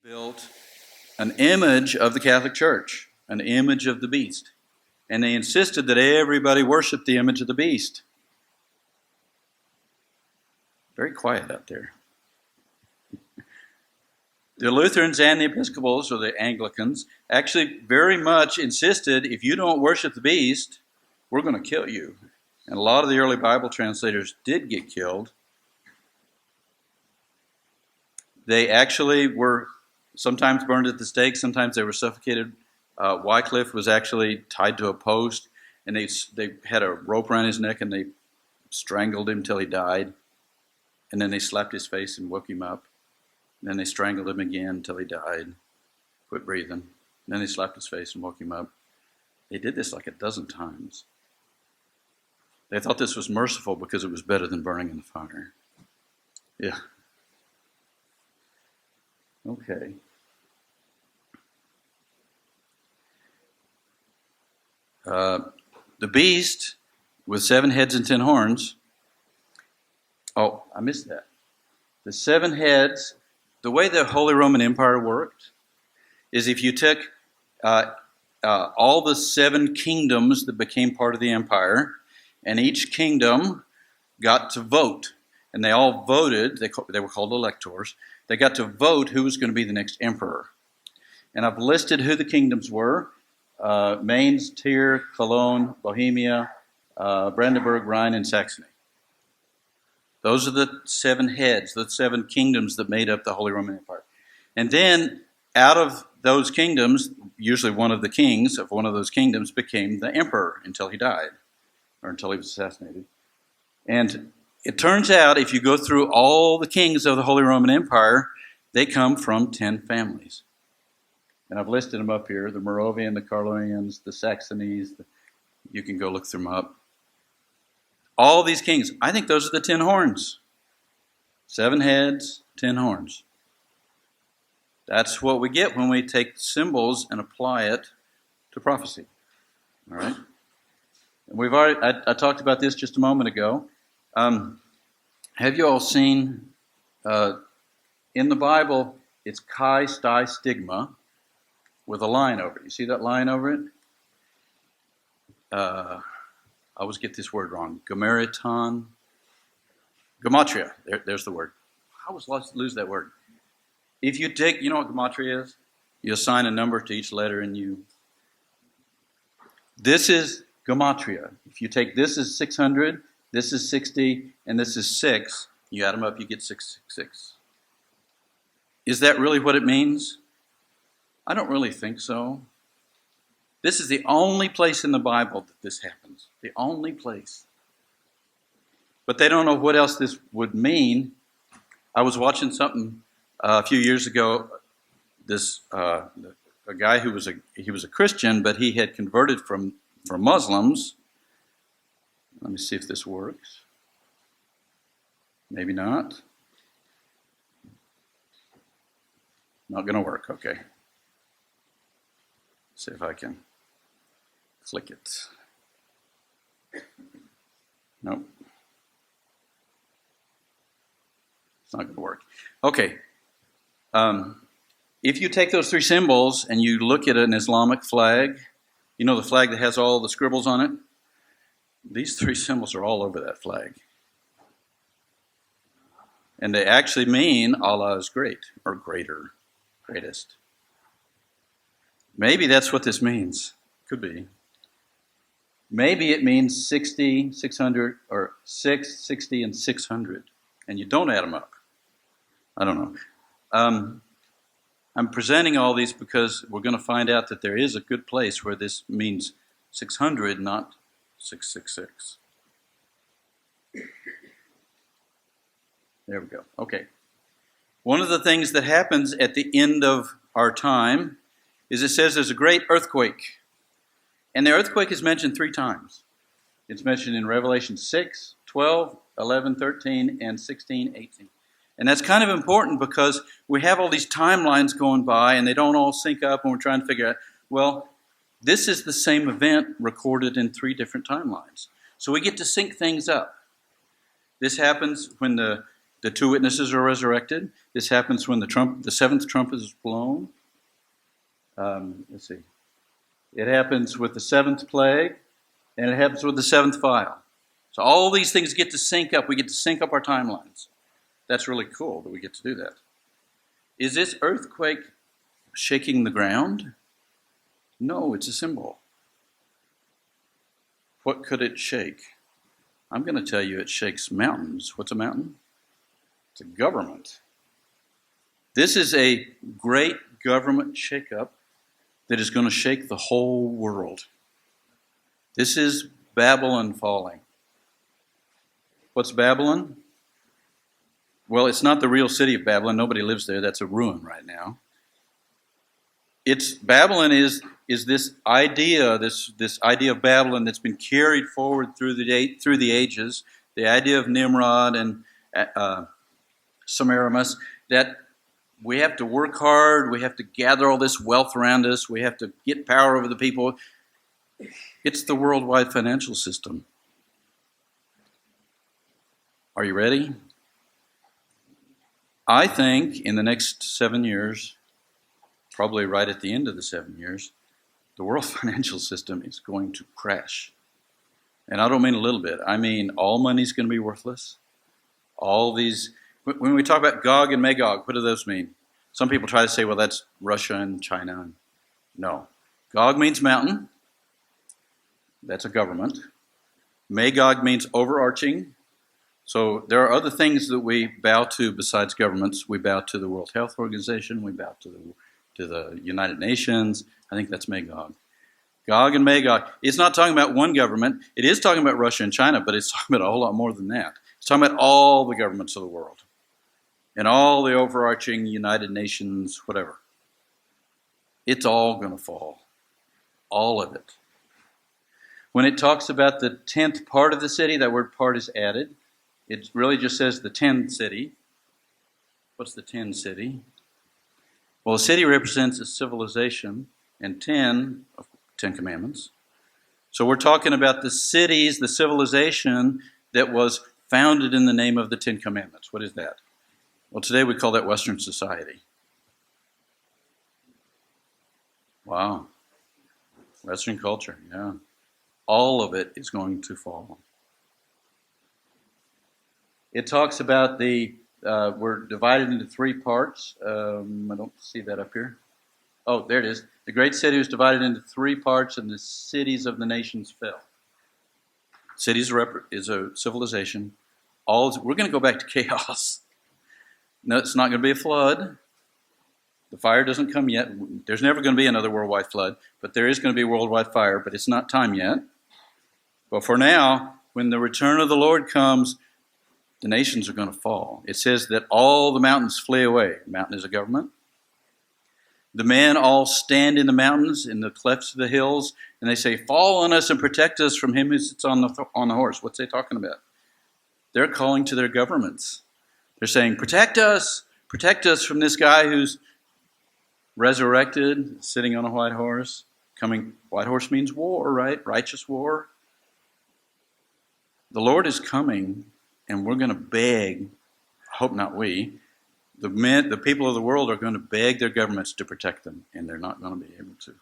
built an image of the Catholic Church, an image of the beast. And they insisted that everybody worship the image of the beast. Very quiet out there. The Lutherans and the Episcopals, or the Anglicans, actually very much insisted, if you don't worship the beast, we're going to kill you. And a lot of the early Bible translators did get killed. They actually were sometimes burned at the stake, sometimes they were suffocated. Wycliffe was actually tied to a post, and they had a rope around his neck, and they strangled him till he died. And then they slapped his face and woke him up. And then they strangled him again until he died, quit breathing. And then they slapped his face and woke him up. They did this like a dozen times. They thought this was merciful because it was better than burning in the fire. Yeah. Okay. The beast with 7 heads and 10 horns. Oh, I missed that. The 7 heads, the way the Holy Roman Empire worked is if you took all the 7 kingdoms that became part of the empire, and each kingdom got to vote. And they all voted, they were called electors. They got to vote who was going to be the next emperor. And I've listed who the kingdoms were. Mainz, Trier, Cologne, Bohemia, Brandenburg, Rhine, and Saxony. Those are the 7 heads, the 7 kingdoms that made up the Holy Roman Empire. And then out of those kingdoms, usually one of the kings of one of those kingdoms became the emperor until he died, or until he was assassinated. And it turns out, if you go through all the kings of the Holy Roman Empire, they come from 10 families. And I've listed them up here, the Moravian, the Carolingians, the Saxonies. You can go look them up. All these kings, I think those are the 10 horns. 7 heads, 10 horns. That's what we get when we take symbols and apply it to prophecy. All right? And we've already, I talked about this just a moment ago. Have you all seen, in the Bible, it's chi, stai, stigma, with a line over it. You see that line over it? I always get this word wrong. Gemariton. Gematria. There's the word. I always lose that word. If you take, you know what gematria is? You assign a number to each letter and you... This is gematria. If you take this is 600, this is 60, and this is 6, you add them up, you get 666. Is that really what it means? I don't really think so. This is the only place in the Bible that this happens. The only place. But they don't know what else this would mean. I was watching something a few years ago. A guy who was a Christian, but he had converted from Muslims. Let me see if this works. Maybe not. Not going to work. Okay. See if I can click it. Nope. It's not going to work. Okay. If you take those 3 symbols and you look at an Islamic flag, you know the flag that has all the scribbles on it? These 3 symbols are all over that flag. And they actually mean Allah is great, or greater, greatest. Maybe that's what this means. Could be. Maybe it means 60, 600, or 6, 60, and 600. And you don't add them up. I don't know. I'm presenting all these because we're going to find out that there is a good place where this means 600, not 666. There we go. Okay. One of the things that happens at the end of our time is it says there's a great earthquake. And the earthquake is mentioned 3 times. It's mentioned in Revelation 6, 12, 11, 13, and 16, 18. And that's kind of important because we have all these timelines going by and they don't all sync up and we're trying to figure out, well, this is the same event recorded in 3 different timelines. So we get to sync things up. This happens when the The two witnesses are resurrected. This happens when the seventh trumpet is blown. Let's see. It happens with the seventh plague, and it happens with the seventh vial. So all these things get to sync up. We get to sync up our timelines. That's really cool that we get to do that. Is this earthquake shaking the ground? No, it's a symbol. What could it shake? I'm going to tell you it shakes mountains. What's a mountain? It's a government. This is a great government shakeup that is going to shake the whole world. This is Babylon falling. What's Babylon? Well, it's not the real city of Babylon. Nobody lives there. That's a ruin right now. Babylon is this idea of Babylon that's been carried forward through the ages. The idea of Nimrod and Semiramis, that we have to work hard, we have to gather all this wealth around us, we have to get power over the people. It's the worldwide financial system. Are you ready? I think in the next 7 years, probably right at the end of the 7 years, the world financial system is going to crash. And I don't mean a little bit. I mean all money's going to be worthless. All these... When we talk about Gog and Magog, what do those mean? Some people try to say, well, that's Russia and China. No. Gog means mountain. That's a government. Magog means overarching. So there are other things that we bow to besides governments. We bow to the World Health Organization. We bow to the United Nations. I think that's Magog. Gog and Magog. It's not talking about one government. It is talking about Russia and China, but it's talking about a whole lot more than that. It's talking about all the governments of the world and all the overarching United Nations, whatever. It's all going to fall. All of it. When it talks about the 10th part of the city, that word part is added. It really just says the 10th city. What's the 10 city? Well, a city represents a civilization, and 10 Commandments. So we're talking about the cities, the civilization that was founded in the name of the 10 Commandments. What is that? Well, today we call that Western society. Wow. Western culture, yeah. All of it is going to fall. It talks about we're divided into 3 parts. I don't see that up here. Oh, there it is. The great city was divided into 3 parts, and the cities of the nations fell. Cities is a civilization. We're going to go back to chaos. No, it's not going to be a flood. The fire doesn't come yet. There's never going to be another worldwide flood, but there is going to be a worldwide fire, but it's not time yet. But for now, when the return of the Lord comes, the nations are going to fall. It says that all the mountains flee away. The mountain is a government. The men all stand in the mountains, in the clefts of the hills, and they say, fall on us and protect us from him who sits on the horse. What's they talking about? They're calling to their governments. They're saying, protect us from this guy who's resurrected, sitting on a white horse. White horse means war, right? Righteous war. The Lord is coming, and we're going to beg, I hope not we, the people of the world are going to beg their governments to protect them, and they're not going to be able to.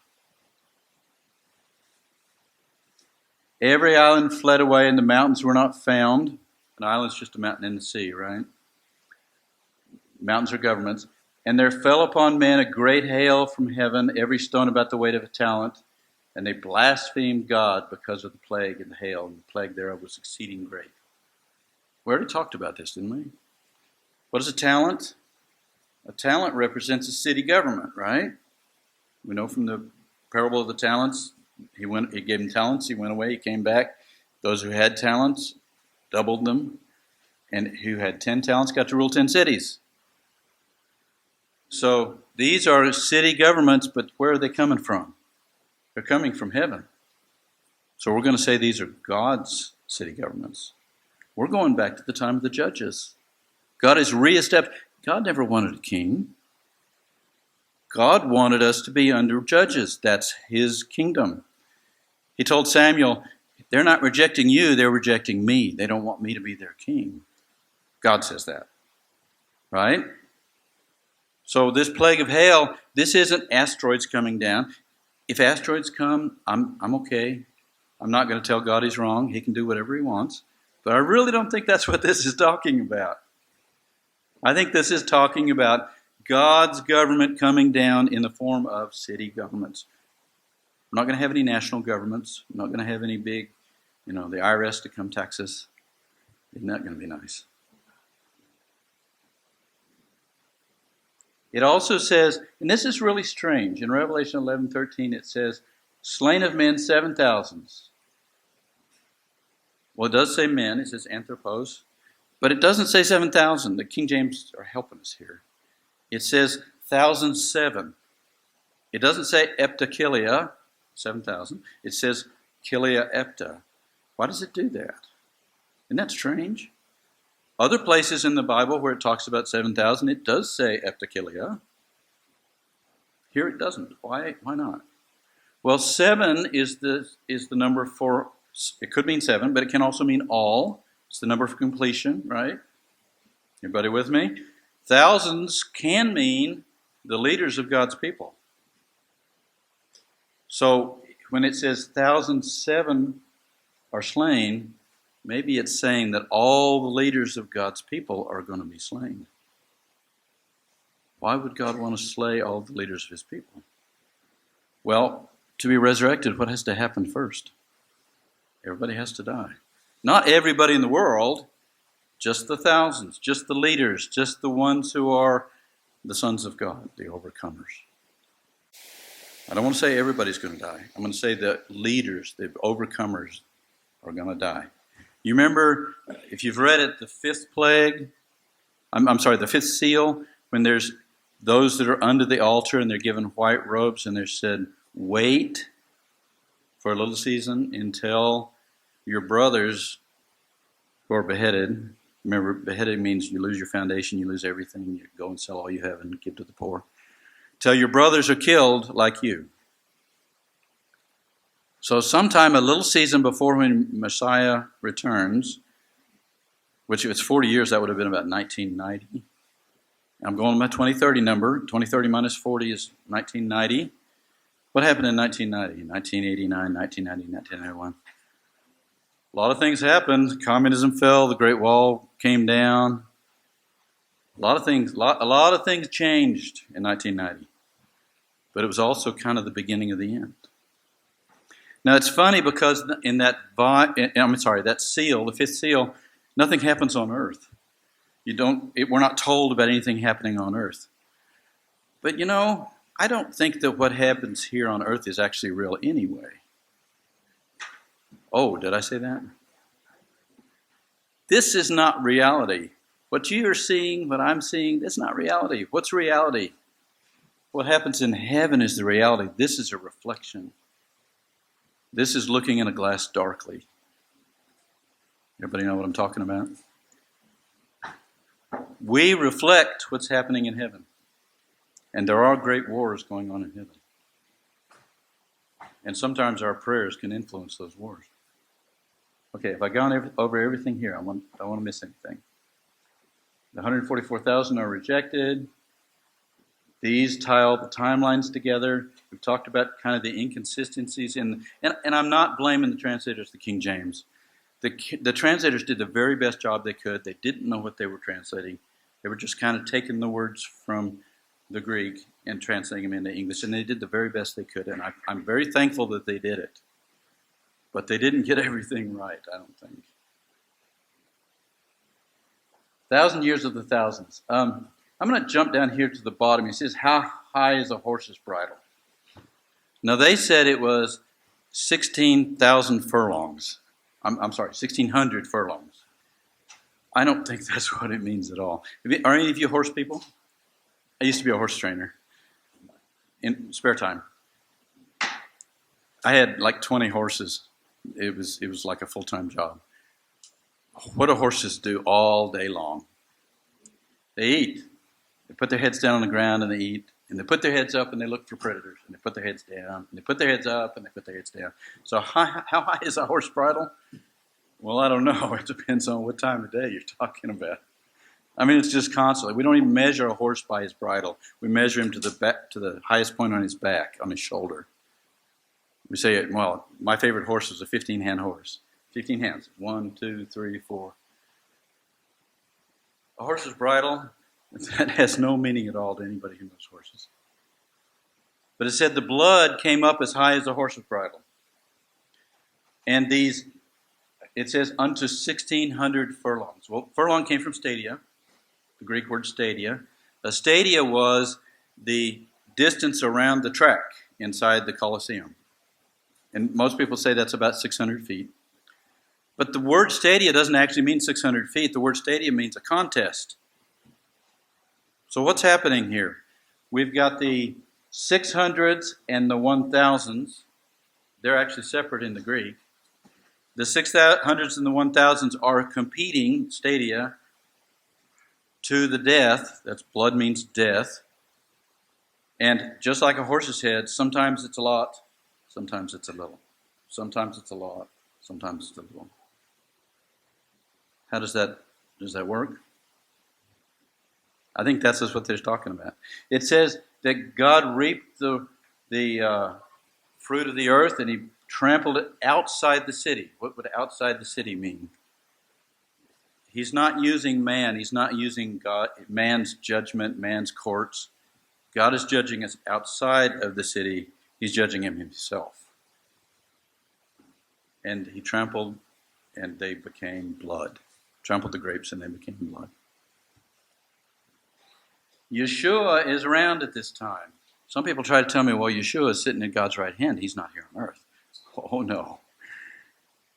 Every island fled away, and the mountains were not found. An island's just a mountain in the sea, right? Mountains are governments. And there fell upon men a great hail from heaven, every stone about the weight of a talent. And they blasphemed God because of the plague and the hail, and the plague thereof was exceeding great. We already talked about this, didn't we? What is a talent? A talent represents a city government, right? We know from the parable of the talents, he gave him talents, he went away, he came back. Those who had talents doubled them, and who had 10 talents got to rule 10 cities. So these are city governments, but where are they coming from? They're coming from heaven. So we're going to say these are God's city governments. We're going back to the time of the judges. God is reestablished. God never wanted a king. God wanted us to be under judges. That's his kingdom. He told Samuel, they're not rejecting you, they're rejecting me. They don't want me to be their king. God says that. right? So this plague of hail, this isn't asteroids coming down. If asteroids come, I'm okay. I'm not going to tell God he's wrong. He can do whatever he wants. But I really don't think that's what this is talking about. I think this is talking about God's government coming down in the form of city governments. We're not going to have any national governments. We're not going to have any big, the IRS to come tax us. Isn't that going to be nice? It also says, and this is really strange, in Revelation 11:13 it says, slain of men 7,000. Well, it does say men, it says anthropos, but it doesn't say 7,000. The King James are helping us here. It says 1,007. It doesn't say eptakilia, 7,000. It says kilia epta. Why does it do that? Isn't that strange? Other places in the Bible where it talks about 7,000, it does say eptakilia. Here it doesn't. Why not? Well, 7 is the number for, it could mean 7, but it can also mean all. It's the number for completion, right? Everybody with me? Thousands can mean the leaders of God's people. So when it says 1,007 are slain, maybe it's saying that all the leaders of God's people are going to be slain. Why would God want to slay all the leaders of his people? Well, to be resurrected, what has to happen first? Everybody has to die. Not everybody in the world, just the thousands, just the leaders, just the ones who are the sons of God, the overcomers. I don't want to say everybody's going to die. I'm going to say the leaders, the overcomers, are going to die. You remember, if you've read it, the fifth plague, the fifth seal, when there's those that are under the altar and they're given white robes and they're said, wait for a little season until your brothers who are beheaded. Remember, beheaded means you lose your foundation, you lose everything, you go and sell all you have and give to the poor. Till your brothers are killed like you. So sometime a little season before when Messiah returns, which if it's 40 years, that would have been about 1990. I'm going with my 2030 number. 2030 minus 40 is 1990. What happened in 1990? 1989, 1990, 1991. A lot of things happened. Communism fell. The Great Wall came down. A lot of things changed in 1990. But it was also kind of the beginning of the end. Now it's funny because in that seal, the fifth seal, nothing happens on earth. We're not told about anything happening on earth. But I don't think that what happens here on earth is actually real anyway. Oh, did I say that? This is not reality. What you are seeing, what I'm seeing, that's not reality. What's reality? What happens in heaven is the reality. This is a reflection. This is looking in a glass darkly. Everybody know what I'm talking about? We reflect what's happening in heaven. And there are great wars going on in heaven. And sometimes our prayers can influence those wars. Okay, if I've gone over everything here, I don't want to miss anything. The 144,000 are rejected. These tie all the timelines together. We've talked about kind of the inconsistencies and I'm not blaming the translators, the King James. The translators did the very best job they could. They didn't know what they were translating. They were just kind of taking the words from the Greek and translating them into English, and they did the very best they could, and I'm very thankful that they did it. But they didn't get everything right, I don't think. 1,000 years of the thousands. I'm going to jump down here to the bottom. It says, how high is a horse's bridle? Now, they said it was 16,000 furlongs. 1,600 furlongs. I don't think that's what it means at all. Are any of you horse people? I used to be a horse trainer in spare time. I had like 20 horses. It was like a full-time job. What do horses do all day long? They eat. They put their heads down on the ground and they eat. And they put their heads up and they look for predators. And they put their heads down. And they put their heads up and they put their heads down. So how high is a horse bridle? Well, I don't know. It depends on what time of day you're talking about. I mean, it's just constantly. We don't even measure a horse by his bridle. We measure him to the back, to the highest point on his back, on his shoulder. We say, well, my favorite horse was a 15-hand horse. 15 hands. 1, 2, 3, 4. A horse's bridle, that has no meaning at all to anybody who knows horses. But it said the blood came up as high as the horse's bridle. And these, it says, unto 1,600 furlongs. Well, furlong came from stadia, the Greek word stadia. A stadia was the distance around the track inside the Colosseum. And most people say that's about 600 feet. But the word stadia doesn't actually mean 600 feet. The word stadia means a contest. So what's happening here? We've got the 600s and the 1,000s. They're actually separate in the Greek. The 600s and the 1,000s are competing, stadia, to the death. That's blood means death. And just like a horse's head, sometimes it's a lot, sometimes it's a little. Sometimes it's a lot, sometimes it's a little. How does that work? I think that's just what they're talking about. It says that God reaped the fruit of the earth and he trampled it outside the city. What would outside the city mean? He's not using man. He's not using God, man's judgment, man's courts. God is judging us outside of the city. He's judging him himself. And he trampled and they became blood. Trampled the grapes and they became blood. Yeshua is around at this time. Some people try to tell me, well, Yeshua is sitting at God's right hand. He's not here on earth. Oh, no.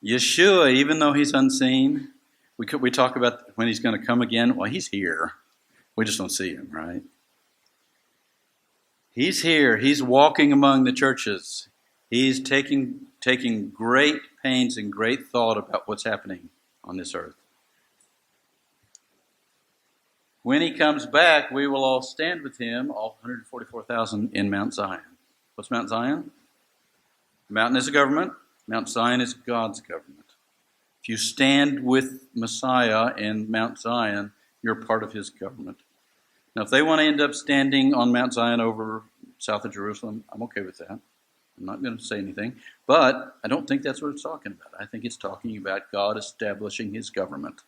Yeshua, even though he's unseen, we talk about when he's going to come again. Well, he's here. We just don't see him, right? He's here. He's walking among the churches. He's taking great pains and great thought about what's happening on this earth. When he comes back, we will all stand with him, all 144,000 in Mount Zion. What's Mount Zion? The mountain is a government. Mount Zion is God's government. If you stand with Messiah in Mount Zion, you're part of his government. Now, if they want to end up standing on Mount Zion over south of Jerusalem, I'm okay with that. I'm not going to say anything. But I don't think that's what it's talking about. I think it's talking about God establishing his government.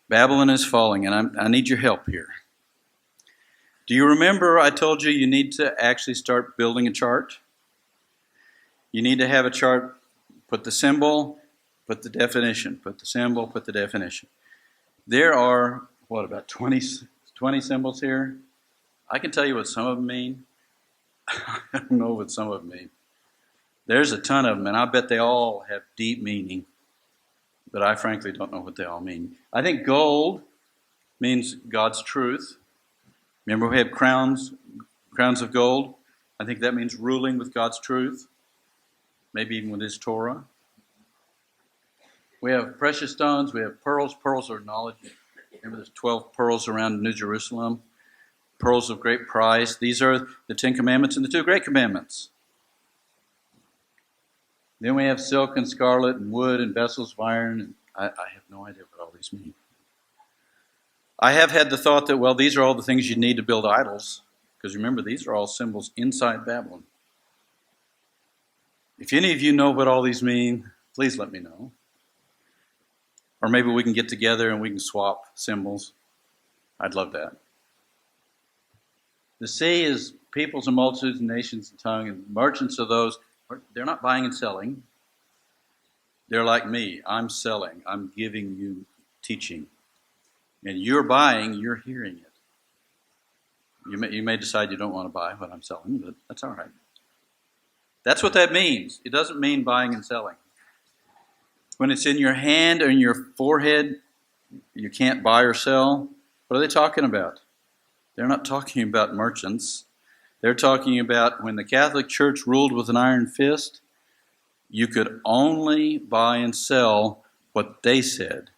Babylon is falling, and I need your help here. Do you remember I told you need to actually start building a chart? You need to have a chart, put the symbol, put the definition, put the symbol, put the definition. There are, about 20 symbols here? I can tell you what some of them mean. I don't know what some of them mean. There's a ton of them, and I bet they all have deep meaning. But I frankly don't know what they all mean. I think gold means God's truth. Remember we have crowns of gold? I think that means ruling with God's truth. Maybe even with his Torah. We have precious stones. We have pearls. Pearls are knowledge. Remember there's 12 pearls around New Jerusalem. Pearls of great price. These are the 10 Commandments and the 2 Great Commandments. Then we have silk and scarlet and wood and vessels of iron. And I have no idea what all these mean. I have had the thought that, well, these are all the things you need to build idols. Because remember, these are all symbols inside Babylon. If any of you know what all these mean, please let me know. Or maybe we can get together and we can swap symbols. I'd love that. The sea is peoples and multitudes and nations and tongue, and merchants of those. They're not buying and selling. They're like me. I'm selling. I'm giving you teaching. And you're buying, you're hearing it. You may decide you don't want to buy what I'm selling, but that's all right. That's what that means. It doesn't mean buying and selling. When it's in your hand or in your forehead, you can't buy or sell. What are they talking about? They're not talking about merchants. They're talking about when the Catholic Church ruled with an iron fist, you could only buy and sell what they said.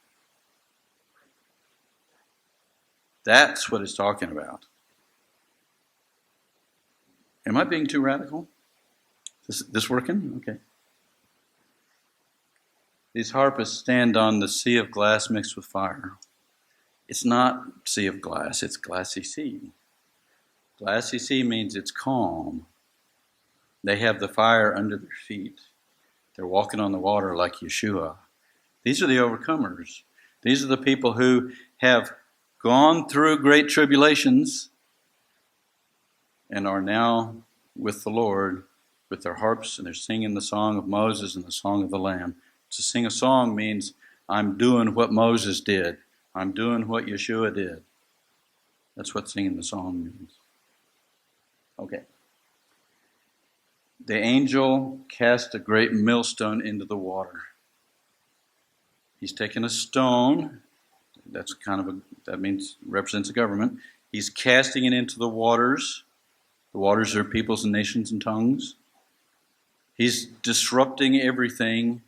That's what it's talking about. Am I being too radical? This working? Okay. These harpists stand on the sea of glass mixed with fire. It's not sea of glass, it's glassy sea. Glassy sea means it's calm. They have the fire under their feet. They're walking on the water like Yeshua. These are the overcomers. These are the people who have gone through great tribulations and are now with the Lord with their harps, and they're singing the song of Moses and the song of the Lamb. To sing a song means I'm doing what Moses did. I'm doing what Yeshua did. That's what singing the song means. Okay. The angel cast a great millstone into the water. He's taken a stone. That means represents a government. He's casting it into the waters. The waters are peoples and nations and tongues. He's disrupting everything,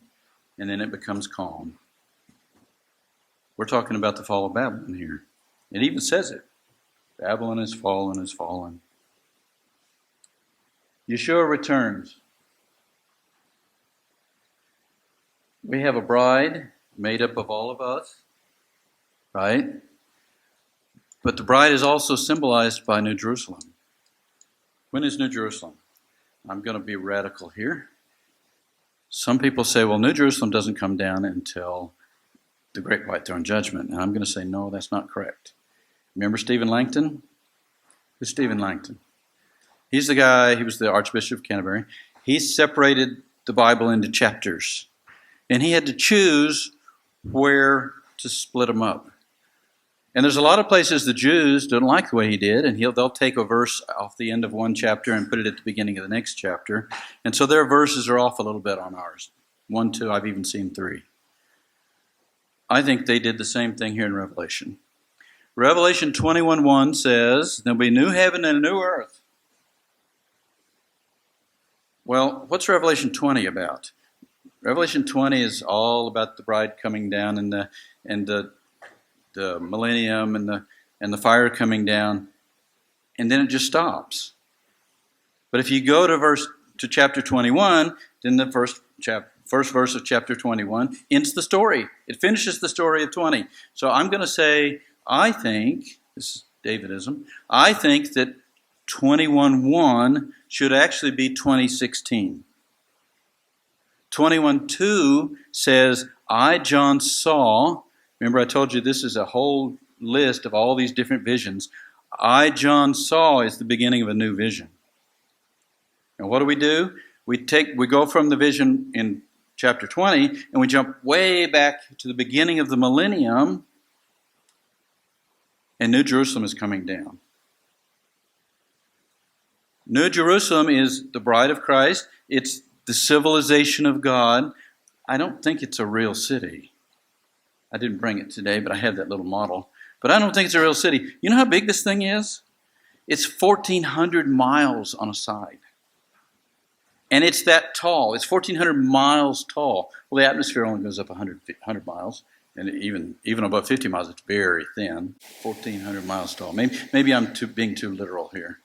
and then it becomes calm. We're talking about the fall of Babylon here. It even says it. Babylon is fallen, is fallen. Yeshua returns. We have a bride made up of all of us, right? But the bride is also symbolized by New Jerusalem. When is New Jerusalem? I'm going to be radical here. Some people say, well, New Jerusalem doesn't come down until the Great White Throne Judgment. And I'm going to say, no, that's not correct. Remember Stephen Langton? Who's Stephen Langton? He's the guy, he was the Archbishop of Canterbury. He separated the Bible into chapters. And he had to choose where to split them up. And there's a lot of places the Jews don't like the way he did, and they'll take a verse off the end of one chapter and put it at the beginning of the next chapter. And so their verses are off a little bit on ours. 1, 2, I've even seen 3. I think they did the same thing here in Revelation. Revelation 21:1 says, there'll be a new heaven and a new earth. Well, what's Revelation 20 about? Revelation 20 is all about the bride coming down and the millennium and the fire coming down, and then it just stops. But if you go to chapter 21, then the first verse of chapter 21 ends the story. It finishes the story of 20. So I'm going to say, I think, this is Davidism, I think that 21:1 should actually be 20:16. 21:2 says, I, John, saw. Remember, I told you this is a whole list of all these different visions. I, John, saw is the beginning of a new vision. And what do? We go from the vision in chapter 20, and we jump way back to the beginning of the millennium, and New Jerusalem is coming down. New Jerusalem is the bride of Christ. It's the civilization of God. I don't think it's a real city. I didn't bring it today, but I have that little model. But I don't think it's a real city. You know how big this thing is? It's 1,400 miles on a side. And it's that tall. It's 1,400 miles tall. Well, the atmosphere only goes up 100 miles. And even above 50 miles, it's very thin. 1,400 miles tall. Maybe I'm being too literal here.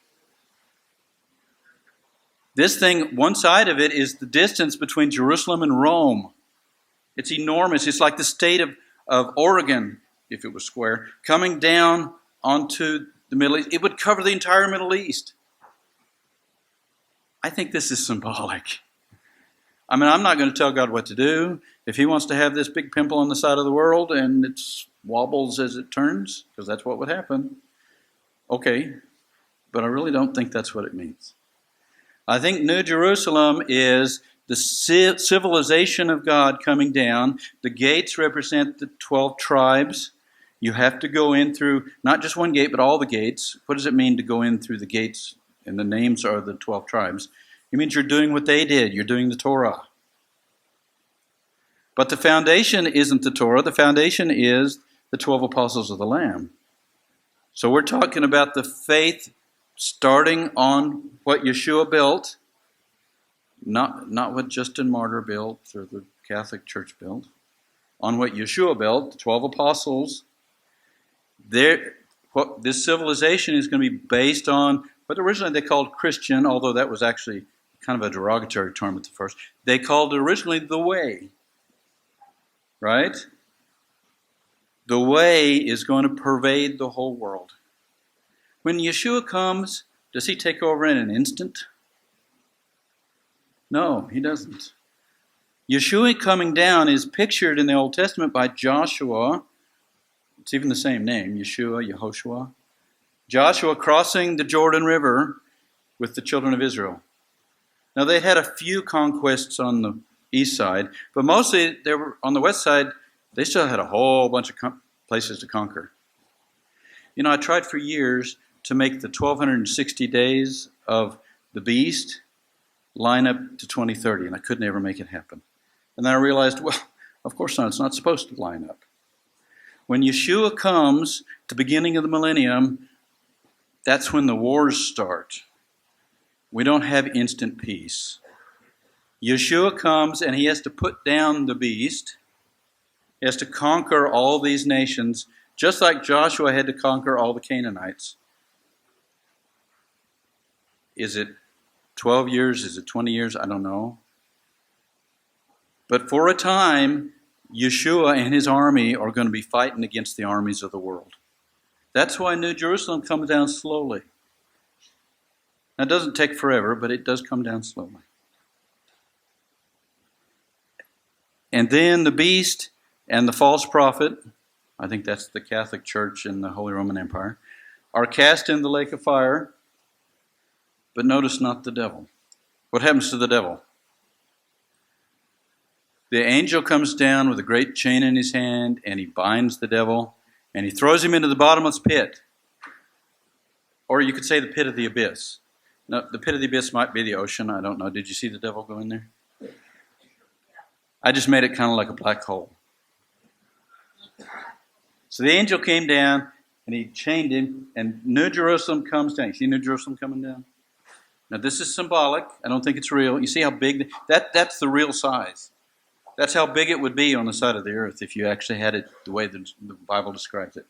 This thing, one side of it is the distance between Jerusalem and Rome. It's enormous. It's like the state of Oregon, if it was square, coming down onto the Middle East. It would cover the entire Middle East. I think this is symbolic. I mean, I'm not going to tell God what to do. If he wants to have this big pimple on the side of the world and it wobbles as it turns, because that's what would happen, okay. But I really don't think that's what it means. I think New Jerusalem is the civilization of God coming down. The gates represent the 12 tribes. You have to go in through not just one gate, but all the gates. What does it mean to go in through the gates? And the names are the 12 tribes. It means you're doing what they did. You're doing the Torah. But the foundation isn't the Torah. The foundation is the 12 apostles of the Lamb. So we're talking about the faith starting on what Yeshua built, not what Justin Martyr built or the Catholic Church built, on what Yeshua built, the 12 apostles. This civilization is going to be based on what originally they called Christian, although that was actually kind of a derogatory term at the first. They called it originally the way. right? The way is going to pervade the whole world. When Yeshua comes, does he take over in an instant? No, he doesn't. Yeshua coming down is pictured in the Old Testament by Joshua. It's even the same name, Yeshua, Yehoshua. Joshua crossing the Jordan River with the children of Israel. Now, they had a few conquests on the east side, but mostly they were on the west side. They still had a whole bunch of places to conquer. You know, I tried for years to make the 1,260 days of the beast line up to 2030, and I could never make it happen. And then I realized, well, of course not. It's not supposed to line up. When Yeshua comes at the beginning of the millennium, that's when the wars start. We don't have instant peace. Yeshua comes and he has to put down the beast. He has to conquer all these nations, just like Joshua had to conquer all the Canaanites. Is it 12 years? Is it 20 years? I don't know. But for a time, Yeshua and his army are going to be fighting against the armies of the world. That's why New Jerusalem comes down slowly. Now, it doesn't take forever, but it does come down slowly. And then the beast and the false prophet, I think that's the Catholic Church in the Holy Roman Empire, are cast in the lake of fire. But notice not the devil. What happens to the devil? The angel comes down with a great chain in his hand, and he binds the devil, and he throws him into the bottomless pit. Or you could say the pit of the abyss. No, the pit of the abyss might be the ocean. I don't know. Did you see the devil go in there? I just made it kind of like a black hole. So the angel came down, and he chained him, and New Jerusalem comes down. You see New Jerusalem coming down? Now, this is symbolic. I don't think it's real. You see how big? That's the real size. That's how big it would be on the side of the earth if you actually had it the way the Bible describes it.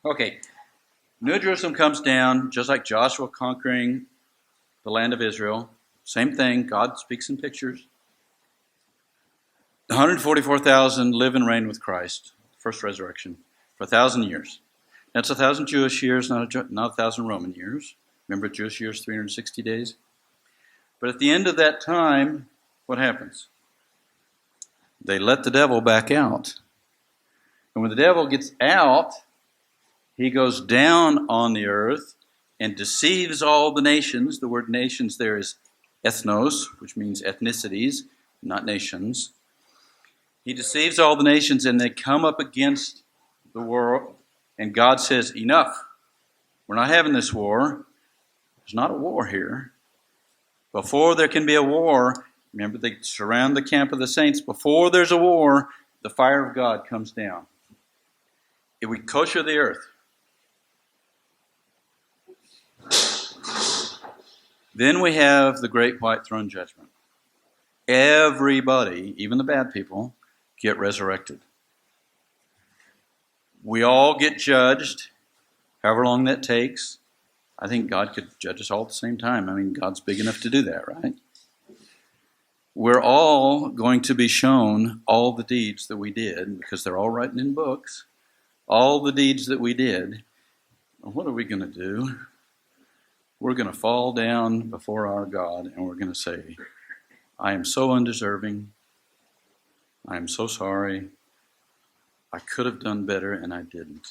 Okay. New Jerusalem comes down, just like Joshua conquering the land of Israel. Same thing. God speaks in pictures. 144,000 live and reign with Christ, first resurrection, for 1,000 years. That's 1,000 Jewish years, not 1,000 Roman years. Remember, Jewish years, 360 days. But at the end of that time, what happens? They let the devil back out. And when the devil gets out, he goes down on the earth and deceives all the nations. The word nations there is ethnos, which means ethnicities, not nations. He deceives all the nations, and they come up against the world. And God says, enough. We're not having this war. There's not a war here. Before there can be a war, remember they surround the camp of the saints. Before there's a war, the fire of God comes down. It would kosher the earth. Then we have the great white throne judgment. Everybody, even the bad people, get resurrected. We all get judged, however long that takes. I think God could judge us all at the same time. I mean, God's big enough to do that, right? We're all going to be shown all the deeds that we did, because they're all written in books. All the deeds that we did. What are we going to do? We're going to fall down before our God, and we're going to say, I am so undeserving. I am so sorry. I could have done better, and I didn't.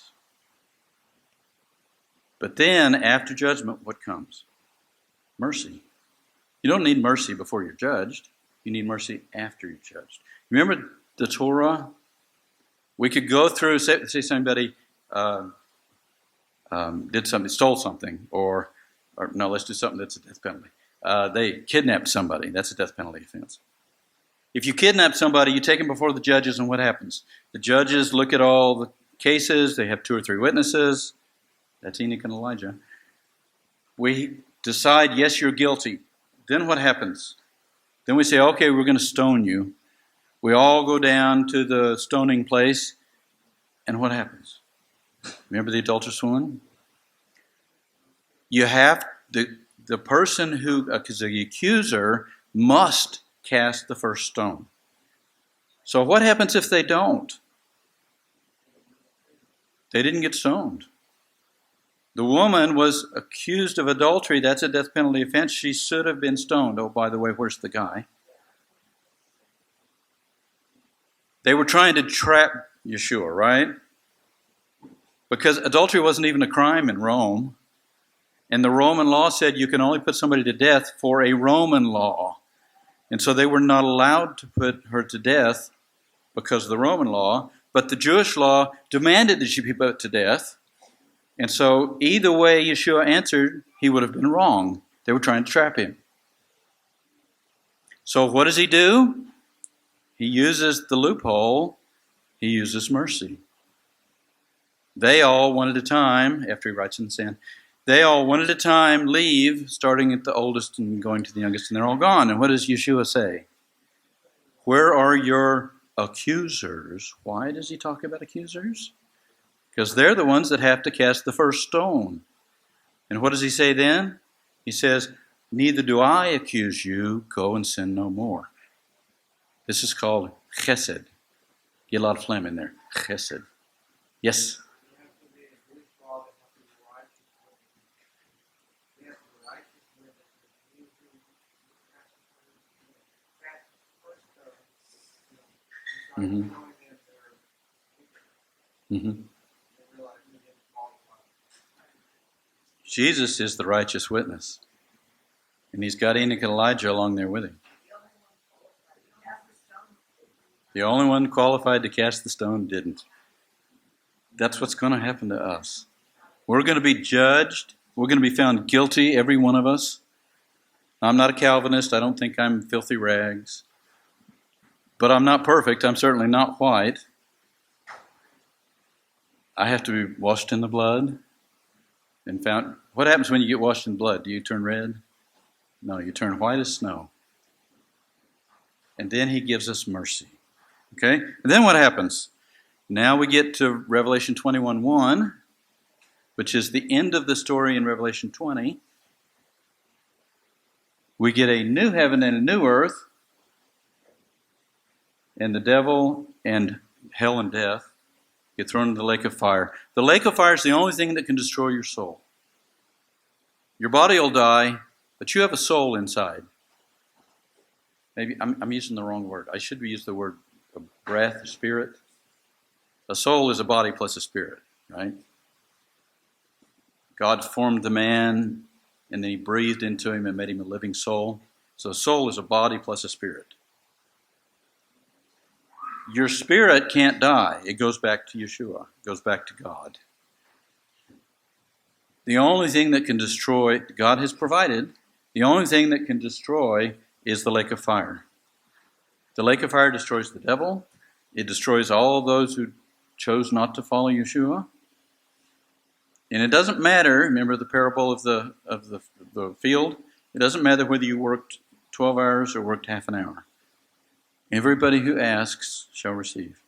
But then, after judgment, what comes? Mercy. You don't need mercy before you're judged. You need mercy after you're judged. Remember the Torah? We could go through, say somebody did something, stole something, or no, let's do something that's a death penalty. They kidnapped somebody. That's a death penalty offense. If you kidnap somebody, you take them before the judges, and what happens? The judges look at all the cases. They have 2 or 3 witnesses. That's Enoch and Elijah. We decide, yes, you're guilty. Then what happens? Then we say, okay, we're going to stone you. We all go down to the stoning place, and what happens? Remember the adulterous woman? You have the person who, because the accuser must cast the first stone. So what happens if they don't? They didn't get stoned. The woman was accused of adultery. That's a death penalty offense. She should have been stoned. Oh, by the way, where's the guy? They were trying to trap Yeshua, right? Because adultery wasn't even a crime in Rome. And the Roman law said you can only put somebody to death for a Roman law. And so they were not allowed to put her to death because of the Roman law. But the Jewish law demanded that she be put to death. And so either way Yeshua answered, he would have been wrong. They were trying to trap him. So what does he do? He uses the loophole. He uses mercy. They all, one at a time, after he writes in the sand, they all, one at a time, leave, starting at the oldest and going to the youngest, and they're all gone. And what does Yeshua say? Where are your accusers? Why does he talk about accusers? Because they're the ones that have to cast the first stone. And what does he say then? He says, neither do I accuse you, go and sin no more. This is called chesed. Get a lot of phlegm in there. Chesed. Yes? Mm-hmm. Mm-hmm. Jesus is the righteous witness. And he's got Enoch and Elijah along there with him. The only one qualified to cast the stone didn't. That's what's going to happen to us. We're going to be judged. We're going to be found guilty, every one of us. I'm not a Calvinist. I don't think I'm filthy rags. But I'm not perfect. I'm certainly not white. I have to be washed in the blood and found. What happens when you get washed in blood? Do you turn red? No, you turn white as snow. And then he gives us mercy. Okay? And then what happens? Now we get to Revelation 21:1, which is the end of the story in Revelation 20. We get a new heaven and a new earth, and the devil and hell and death get thrown into the lake of fire. The lake of fire is the only thing that can destroy your soul. Your body will die, but you have a soul inside. Maybe I'm using the wrong word. I should use the word breath, spirit. A soul is a body plus a spirit, right? God formed the man, and then he breathed into him and made him a living soul. So a soul is a body plus a spirit. Your spirit can't die. It goes back to Yeshua. It goes back to God. The only thing that can destroy, God has provided, the only thing that can destroy is the lake of fire. The lake of fire destroys the devil. It destroys all those who chose not to follow Yeshua. And it doesn't matter, remember the parable of the field? It doesn't matter whether you worked 12 hours or worked half an hour. Everybody who asks shall receive.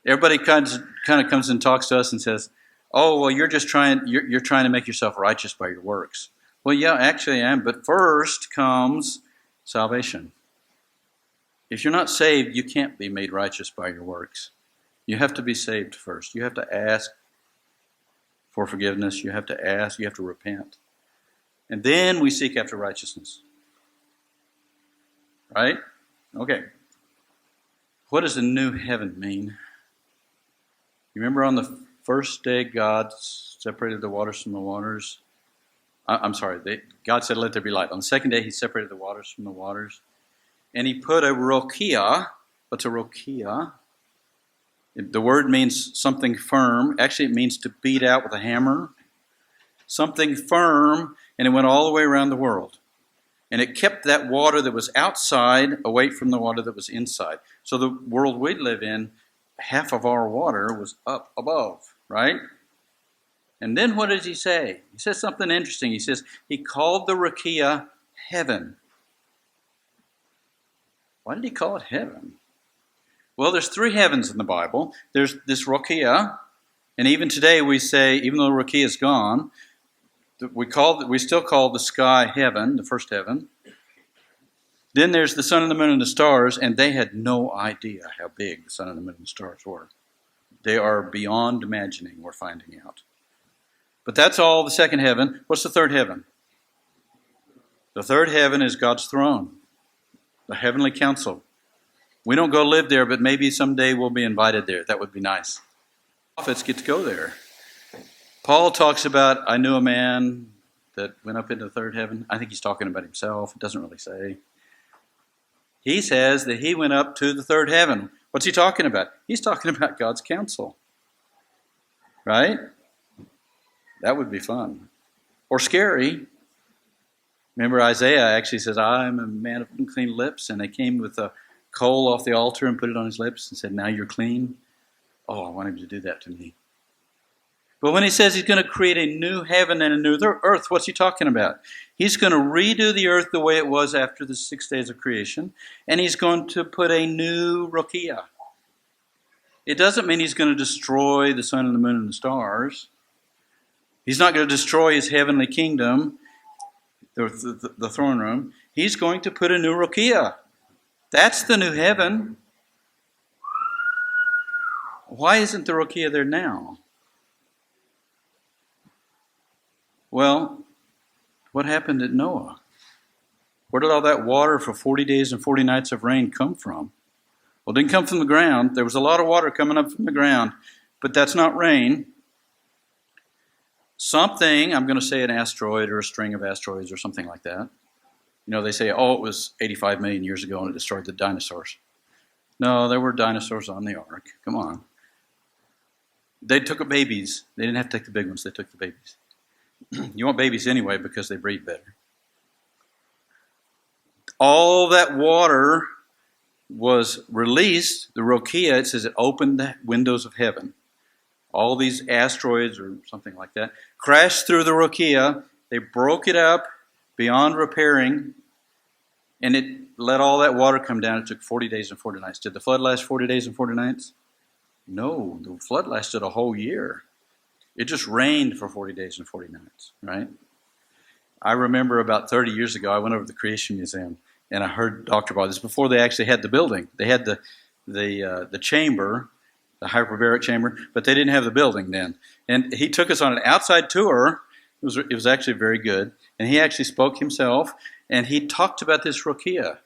Everybody kind of comes and talks to us and says, "Oh, well, you're trying to make yourself righteous by your works." Well, yeah, actually I am, but first comes salvation. If you're not saved, you can't be made righteous by your works. You have to be saved first. You have to ask for forgiveness. You have to ask. You have to repent. And then we seek after righteousness. Right? Okay. What does a new heaven mean? You remember on the first day God separated the waters from the waters? God said, "Let there be light." On the second day he separated the waters from the waters. And he put a rokia. What's a rokia? The word means something firm. Actually, it means to beat out with a hammer. Something firm, and it went all the way around the world. And it kept that water that was outside away from the water that was inside. So the world we live in, half of our water was up above, right? And then what does he say? He says something interesting. He says, he called the rakia heaven. Why did he call it heaven? Well, there's 3 heavens in the Bible. There's this rakia, and even today we say, even though rakia is gone, we still call the sky heaven, the first heaven. Then there's the sun and the moon and the stars, and they had no idea how big the sun and the moon and the stars were. They are beyond imagining, we're finding out. But that's all the second heaven. What's the third heaven? The third heaven is God's throne, the heavenly council. We don't go live there, but maybe someday we'll be invited there. That would be nice. Prophets get to go there. Paul talks about, I knew a man that went up into the third heaven. I think he's talking about himself. It doesn't really say. He says that he went up to the third heaven. What's he talking about? He's talking about God's counsel. Right? That would be fun. Or scary. Remember Isaiah actually says, I'm a man of unclean lips, and they came with a coal off the altar and put it on his lips and said, now you're clean. Oh, I want him to do that to me. But when he says he's going to create a new heaven and a new earth, what's he talking about? He's going to redo the earth the way it was after the 6 days of creation, and he's going to put a new Rokia. It doesn't mean he's going to destroy the sun and the moon and the stars. He's not going to destroy his heavenly kingdom, the throne room. He's going to put a new Rokia. That's the new heaven. Why isn't the Rokia there now? Well, what happened at Noah? Where did all that water for 40 days and 40 nights of rain come from? Well, it didn't come from the ground. There was a lot of water coming up from the ground, but that's not rain. Something, I'm going to say an asteroid or a string of asteroids or something like that. You know, they say, oh, it was 85 million years ago and it destroyed the dinosaurs. No, there were dinosaurs on the ark. Come on. They took babies. They didn't have to take the big ones. They took the babies. You want babies anyway because they breed better. All that water was released. The Rokia, it says it opened the windows of heaven. All these asteroids or something like that crashed through the Rokia. They broke it up beyond repairing, and it let all that water come down. It took 40 days and 40 nights. Did the flood last 40 days and 40 nights? No, the flood lasted a whole year. It just rained for 40 days and 40 nights, right? I remember about 30 years ago, I went over to the Creation Museum, and I heard Dr. about this before they actually had the building. They had the chamber, the hyperbaric chamber, but they didn't have the building then. And he took us on an outside tour. It was actually very good. And he actually spoke himself, and he talked about this Rokia.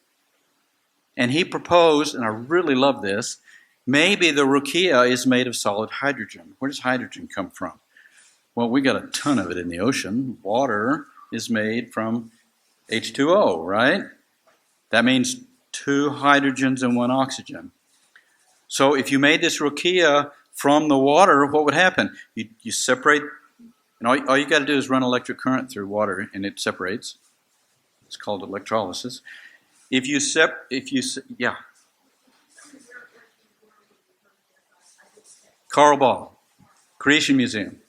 And he proposed, and I really love this, maybe the Rokia is made of solid hydrogen. Where does hydrogen come from? Well, we got a ton of it in the ocean. Water is made from H2O, right? That means 2 hydrogens and 1 oxygen. So if you made this Rokia from the water, what would happen? You separate, and all you got to do is run electric current through water, and it separates. It's called electrolysis. Yeah. Carl Ball, Creation Museum.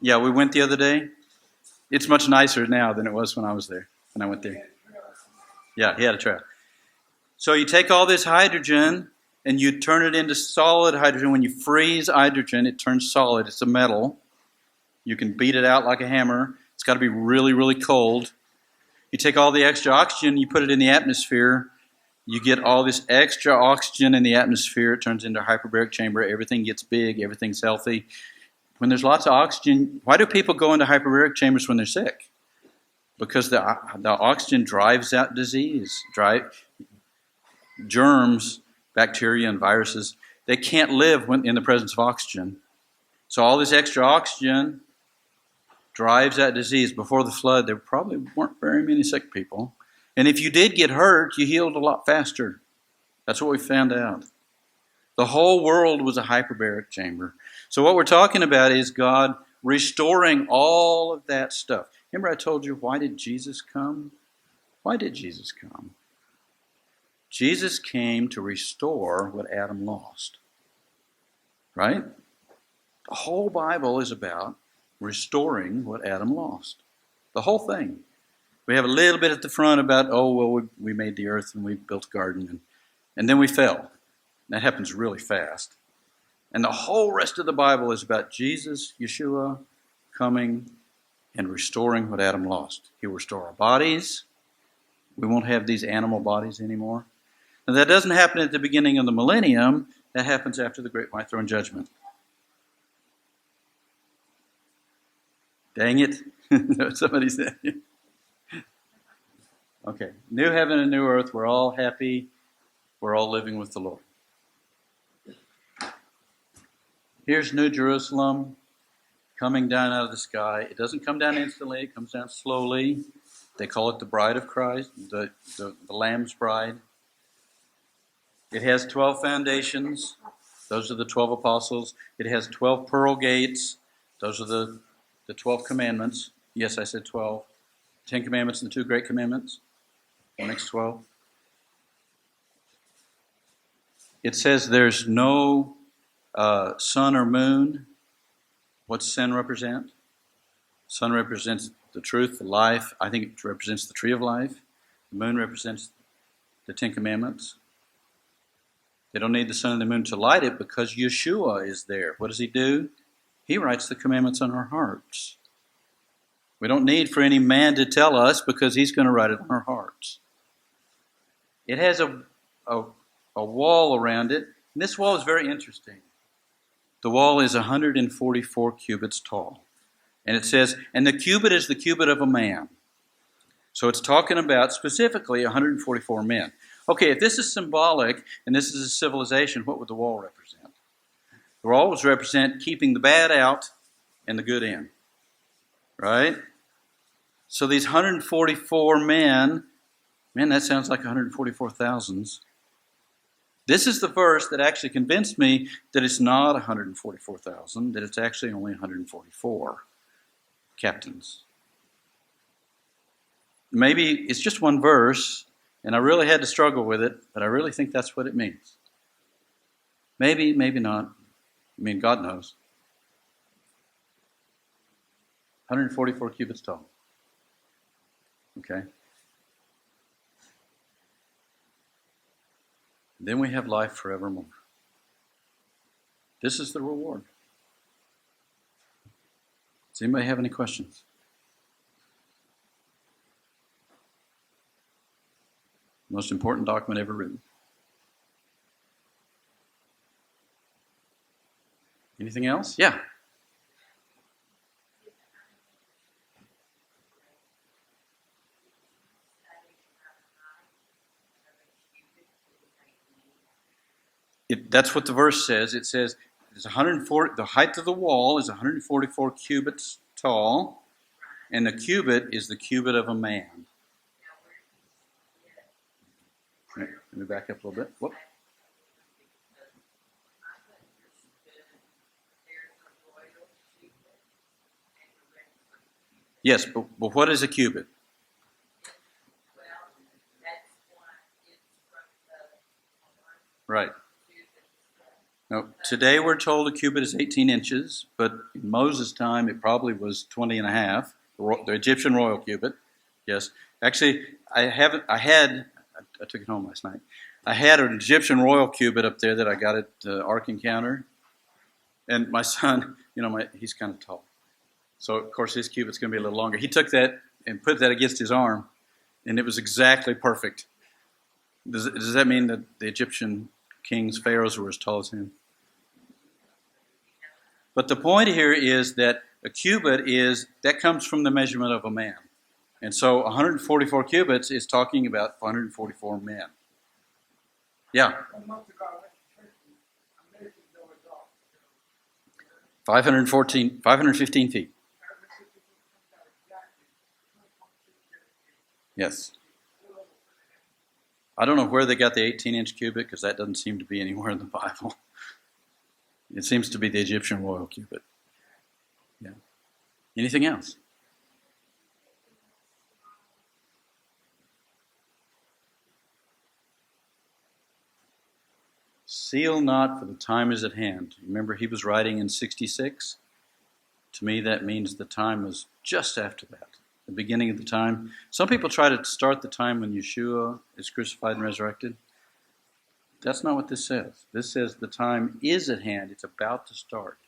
Yeah, we went the other day. It's much nicer now than it was when I was there, when I went there. Yeah, he had a trail. So you take all this hydrogen and you turn it into solid hydrogen. When you freeze hydrogen, it turns solid. It's a metal. You can beat it out like a hammer. It's got to be really, really cold. You take all the extra oxygen, you put it in the atmosphere. You get all this extra oxygen in the atmosphere. It turns into a hyperbaric chamber. Everything gets big. Everything's healthy. When there's lots of oxygen, why do people go into hyperbaric chambers when they're sick? Because the oxygen drives out disease, germs, bacteria, and viruses. They can't live in the presence of oxygen. So all this extra oxygen drives out disease. Before the flood, there probably weren't very many sick people. And if you did get hurt, you healed a lot faster. That's what we found out. The whole world was a hyperbaric chamber. So what we're talking about is God restoring all of that stuff. Remember I told you, why did Jesus come? Why did Jesus come? Jesus came to restore what Adam lost. Right? The whole Bible is about restoring what Adam lost. The whole thing. We have a little bit at the front about, we made the earth and we built a garden and then we fell. That happens really fast. And the whole rest of the Bible is about Jesus, Yeshua, coming and restoring what Adam lost. He will restore our bodies. We won't have these animal bodies anymore. Now, that doesn't happen at the beginning of the millennium. That happens after the great white throne judgment. Dang it. Somebody said. Okay. New heaven and new earth. We're all happy. We're all living with the Lord. Here's New Jerusalem coming down out of the sky. It doesn't come down instantly. It comes down slowly. They call it the bride of Christ, the Lamb's bride. It has 12 foundations. Those are the 12 apostles. It has 12 pearl gates. Those are the 12 commandments. Yes, I said 12. 10 commandments and the 2 great commandments. That makes 12. It says there's no sun or moon. What's sun represent? Sun represents the truth, the life. I think it represents the tree of life. The moon represents the 10 commandments. They don't need the sun and the moon to light it because Yeshua is there. What does he do? He writes the commandments on our hearts. We don't need for any man to tell us because he's going to write it on our hearts. It has a wall around it. And this wall is very interesting. The wall is 144 cubits tall. And it says, and the cubit is the cubit of a man. So it's talking about specifically 144 men. Okay, if this is symbolic and this is a civilization, what would the wall represent? The wall would represent keeping the bad out and the good in. Right? So these 144 men, man, that sounds like 144,000s. This is the verse that actually convinced me that it's not 144,000, that it's actually only 144 captains. Maybe it's just one verse, and I really had to struggle with it, but I really think that's what it means. Maybe, maybe not. I mean, God knows. 144 cubits tall. Okay. Then we have life forevermore. This is the reward. Does anybody have any questions? Most important document ever written. Anything else? Yeah. That's what the verse says. It says it's 140. The height of the wall is 144 cubits tall, and the cubit is the cubit of a man. Let me back up a little bit. Whoop. Yes, but what is a cubit? Right. Now, today we're told a cubit is 18 inches, but in Moses' time it probably was 20 and a half, the Egyptian royal cubit. Yes. Actually, I took it home last night. I had an Egyptian royal cubit up there that I got at Ark Encounter. And my son, he's kind of tall. So, of course, his cubit's going to be a little longer. He took that and put that against his arm, and it was exactly perfect. Does that mean that the Egyptian kings, pharaohs, were as tall as him? But the point here is that a cubit that comes from the measurement of a man. And so 144 cubits is talking about 144 men. Yeah. 515 feet. Yes. I don't know where they got the 18-inch cubit because that doesn't seem to be anywhere in the Bible. It seems to be the Egyptian royal cubit. Yeah. Anything else? Seal not, for the time is at hand. Remember, he was writing in 66. To me, that means the time was just after that, the beginning of the time. Some people try to start the time when Yeshua is crucified and resurrected. That's not what this says. This says the time is at hand. It's about to start.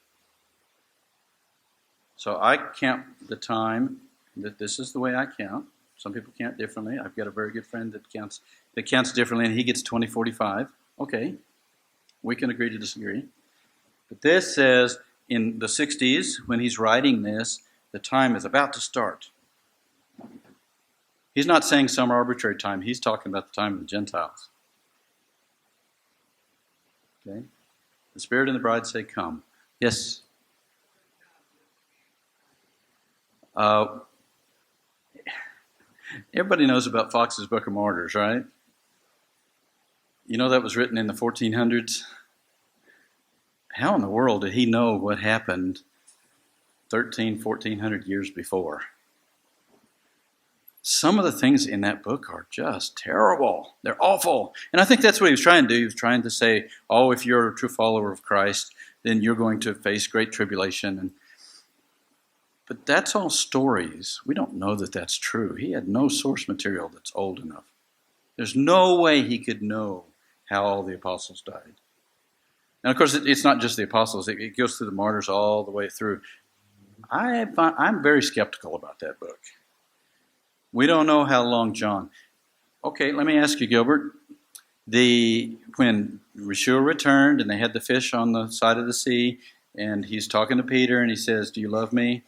So I count the time, that this is the way I count. Some people count differently. I've got a very good friend that counts differently, and he gets 20:45. Okay, we can agree to disagree. But this says in the 60s, when he's writing this, the time is about to start. He's not saying some arbitrary time. He's talking about the time of the Gentiles. Okay? The Spirit and the bride say, come. Yes? Everybody knows about Fox's Book of Martyrs, right? You know that was written in the 1400s? How in the world did he know what happened 1400 years before? Some of the things in that book are just terrible. They're awful. And I think that's what he was trying to do. He was trying to say, oh, if you're a true follower of Christ, then you're going to face great tribulation. But that's all stories. We don't know that that's true. He had no source material that's old enough. There's no way he could know how all the apostles died. And of course, it's not just the apostles. It goes through the martyrs all the way through. I'm very skeptical about that book. We don't know how long John. Okay, let me ask you, Gilbert. When Yeshua returned and they had the fish on the side of the sea, and he's talking to Peter and he says, "Do you love me?"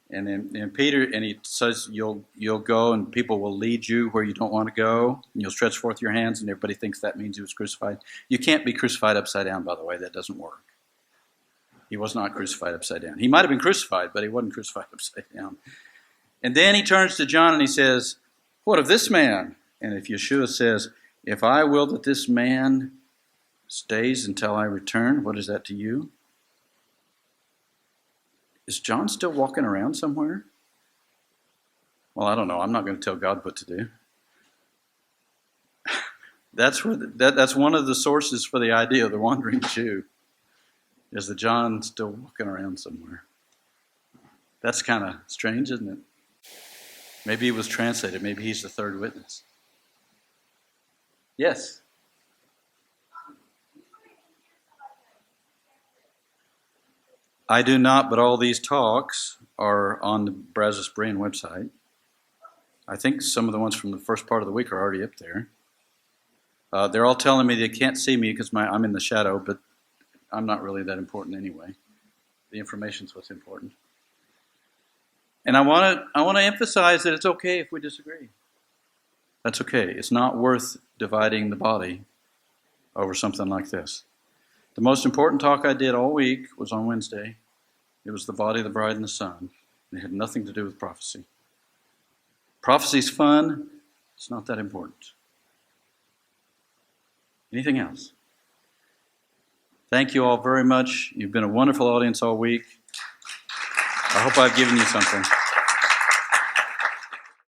And then Peter, and he says, "You'll go, and people will lead you where you don't want to go, and you'll stretch forth your hands," and everybody thinks that means he was crucified. You can't be crucified upside down, by the way. That doesn't work. He was not crucified upside down. He might have been crucified, but he wasn't crucified upside down. And then he turns to John and he says, "What of this man?" And if Yeshua says, "If I will that this man stays until I return," what is that to you? Is John still walking around somewhere? Well, I don't know. I'm not going to tell God what to do. That's one of the sources for the idea of the wandering Jew, is that John's still walking around somewhere. That's kind of strange, isn't it? Maybe he was translated. Maybe he's the third witness. Yes? I do not, but all these talks are on the Brazos Berean website. I think some of the ones from the first part of the week are already up there. They're all telling me they can't see me because I'm in the shadow, but I'm not really that important anyway. The information's what's important. And I want to emphasize that it's okay if we disagree. That's okay. It's not worth dividing the body over something like this. The most important talk I did all week was on Wednesday. It was the body, the bride, and the son. It had nothing to do with prophecy. Prophecy's fun. It's not that important. Anything else? Thank you all very much. You've been a wonderful audience all week. I hope I've given you something.